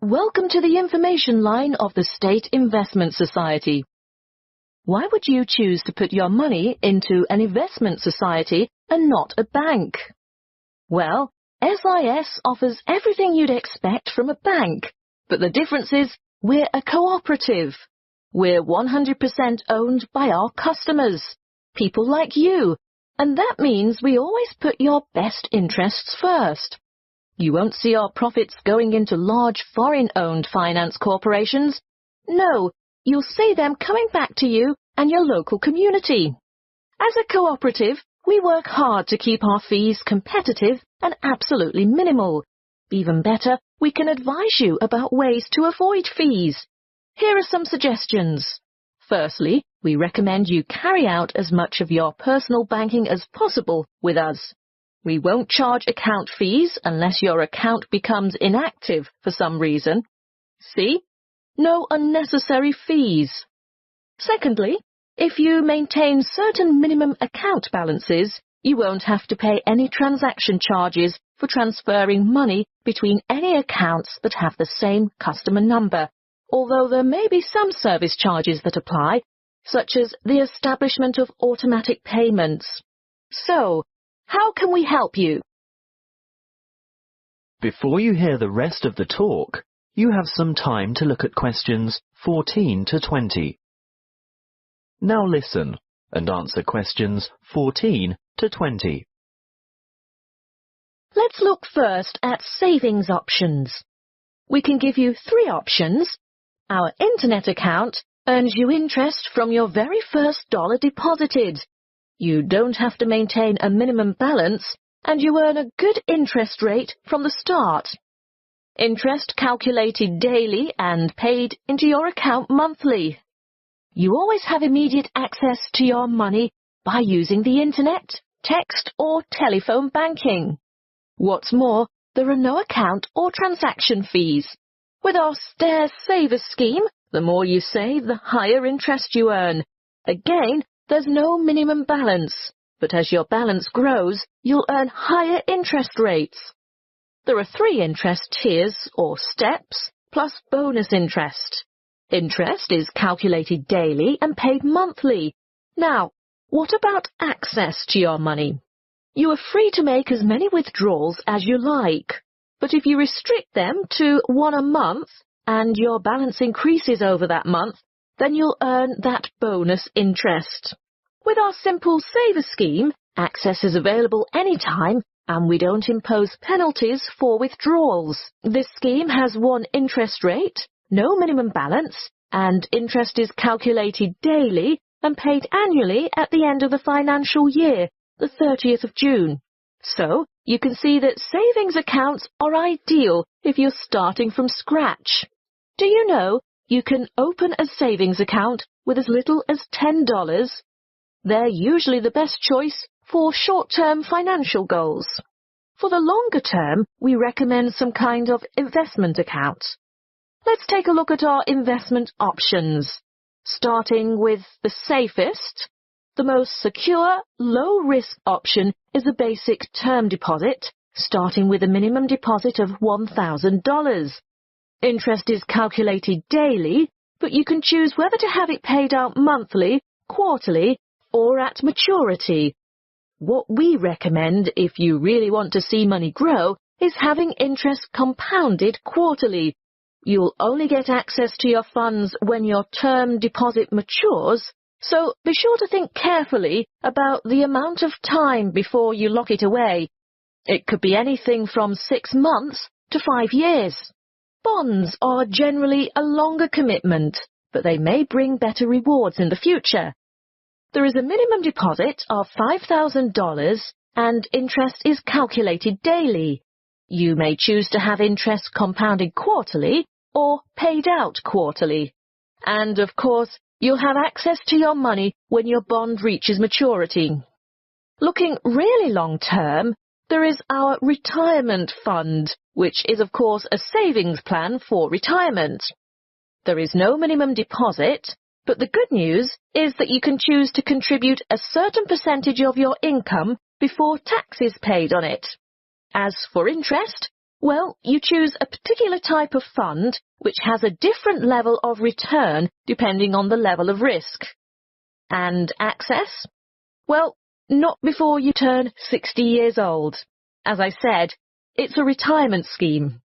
Welcome to the information line of the State Investment Society. Why would you choose to put your money into an investment society and not a bank? Well, SIS offers everything you'd expect from a bank, but the difference is we're a cooperative. We're 100% owned by our customers, people like you, and that means we always put your best interests first. You won't see our profits going into large foreign-owned finance corporations. No, you'll see them coming back to you and your local community. As a cooperative, we work hard to keep our fees competitive and absolutely minimal. Even better, we can advise you about ways to avoid fees. Here are some suggestions. Firstly, we recommend you carry out as much of your personal banking as possible with us. We won't charge account fees unless your account becomes inactive for some reason. See? No unnecessary fees. Secondly, if you maintain certain minimum account balances, you won't have to pay any transaction charges for transferring money between any accounts that have the same customer number, although there may be some service charges that apply, such as the establishment of automatic payments. So, how can we help you? Before you hear the rest of the talk, you have some time to look at questions 14 to 20. Now listen and answer questions 14 to 20. Let's look first at savings options. We can give you 3 options. Our internet account earns you interest from your very first dollar deposited. You don't have to maintain a minimum balance, and you earn a good interest rate from the start. Interest calculated daily and paid into your account monthly. You always have immediate access to your money by using the internet, text or telephone banking. What's more, there are no account or transaction fees. With our Stairs Savers scheme, the more you save, the higher interest you earn. Again, there's no minimum balance, but as your balance grows, you'll earn higher interest rates. There are 3 interest tiers, or steps, plus bonus interest. Interest is calculated daily and paid monthly. Now, what about access to your money? You are free to make as many withdrawals as you like, but if you restrict them to 1 a month, and your balance increases over that month, then you'll earn that bonus interest. With our Simple Saver scheme, access is available anytime, and we don't impose penalties for withdrawals. This scheme has 1 interest rate, no minimum balance, and interest is calculated daily and paid annually at the end of the financial year, the 30th of June. So, you can see that savings accounts are ideal if you're starting from scratch. Do you know you can open a savings account with as little as $10? They're usually the best choice for short-term financial goals. For the longer term, we recommend some kind of investment account. Let's take a look at our investment options. Starting with the safest, the most secure, low-risk option is a basic term deposit, starting with a minimum deposit of $1,000. Interest is calculated daily, but you can choose whether to have it paid out monthly, quarterly, or at maturity. What we recommend if you really want to see money grow is having interest compounded quarterly. You'll only get access to your funds when your term deposit matures, so be sure to think carefully about the amount of time before you lock it away. It could be anything from 6 months to 5 years. Bonds are generally a longer commitment, but they may bring better rewards in the future. There is a minimum deposit of $5,000 and interest is calculated daily. You may choose to have interest compounded quarterly or paid out quarterly. And, of course, you'll have access to your money when your bond reaches maturity. Looking really long-term, there is our retirement fund, which is, of course, a savings plan for retirement. There is no minimum deposit, but the good news is that you can choose to contribute a certain percentage of your income before tax is paid on it. As for interest, Well, you choose a particular type of fund which has a different level of return depending on the level of risk. And access? Well, not before you turn 60 years old. As I said, it's a retirement scheme.